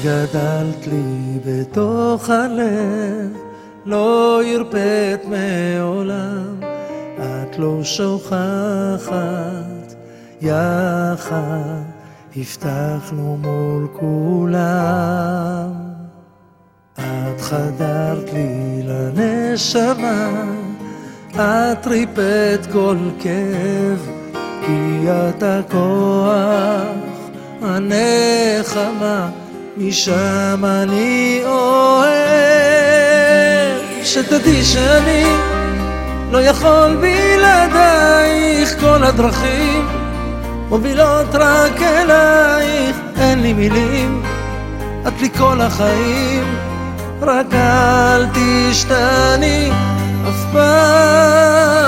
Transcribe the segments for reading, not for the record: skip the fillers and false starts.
גדלת לי בתוך הלב, לא הרפאת מעולם, את לא שוכחת, יחד הבטחנו מול כולם. את חדרת לי לנשמה, את ריפאת כל כאב, כי את הכוח, הנחמה, משם אני אוהב. שתדעי שאני לא יכול בלעדייך, כל הדרכים מובילות רק אלייך, אין לי מילים, את לי כל החיים, רק אל תשתני אף פעם.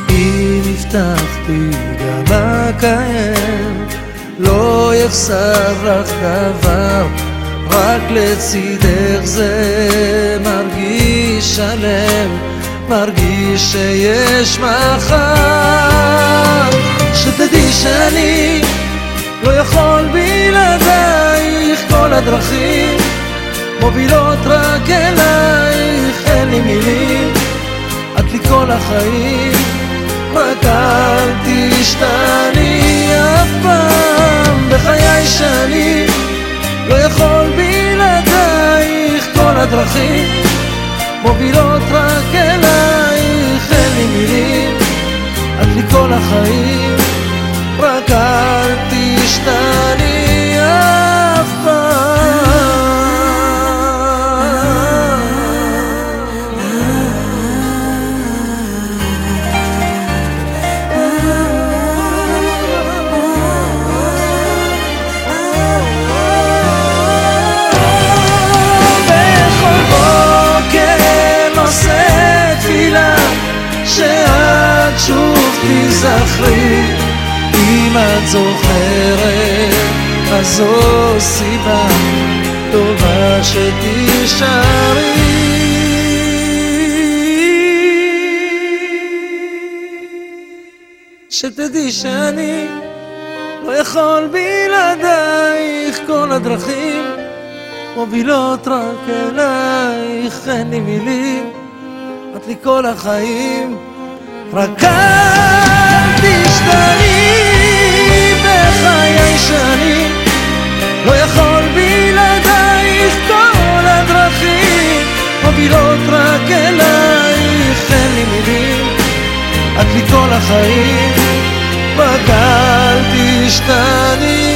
אם הבטחתי גם אקיים, לא יחסר לך דבר, רק לצידך זה מרגיש שלם, מרגיש שיש מחר. שתדעי שאני לא יכול בלעדייך, כל הדרכים מובילות רק אלייך, אין לי מילים, את לי כל החיים, רק אל תשתני אף פעם בחיי, שאני לא יכול בלעדייך, כל הדרכים מובילות רק אלייך, אין לי מילים, את לי כל החיים, רק אל תשתני אף פעם. שאת שוב תזכרי, אם את זוכרת, אז זו סיבה טובה שתישארי. שתדעי שאני לא יכול בלעדייך, כל הדרכים מובילות רק אלייך, אין לי מילים, את לי כל החיים, רק אל תשתני בחיי, שאני לא יכול בלעדייך, כל הדרכים מובילות רק אלייך, אין לי מילים, את לי כל החיים, רק אל תשתני